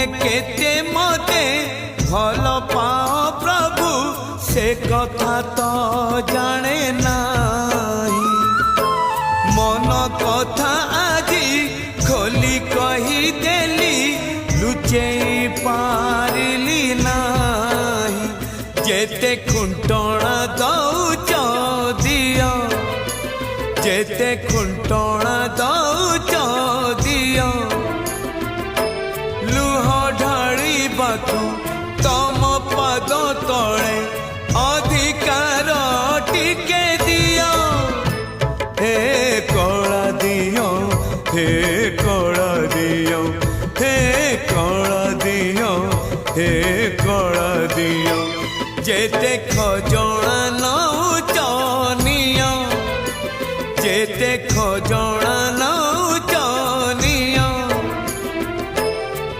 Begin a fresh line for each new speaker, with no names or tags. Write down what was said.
तुमे केते मते भल पाओ प्रभु से कथा तो जाने नाही। मन कथा आजी खोली कही देली लुचेई पारिली नाही। जेते खुंटणा दौच दियो जेते खुंटणा दौच दियो लुह ढाड़ी बातू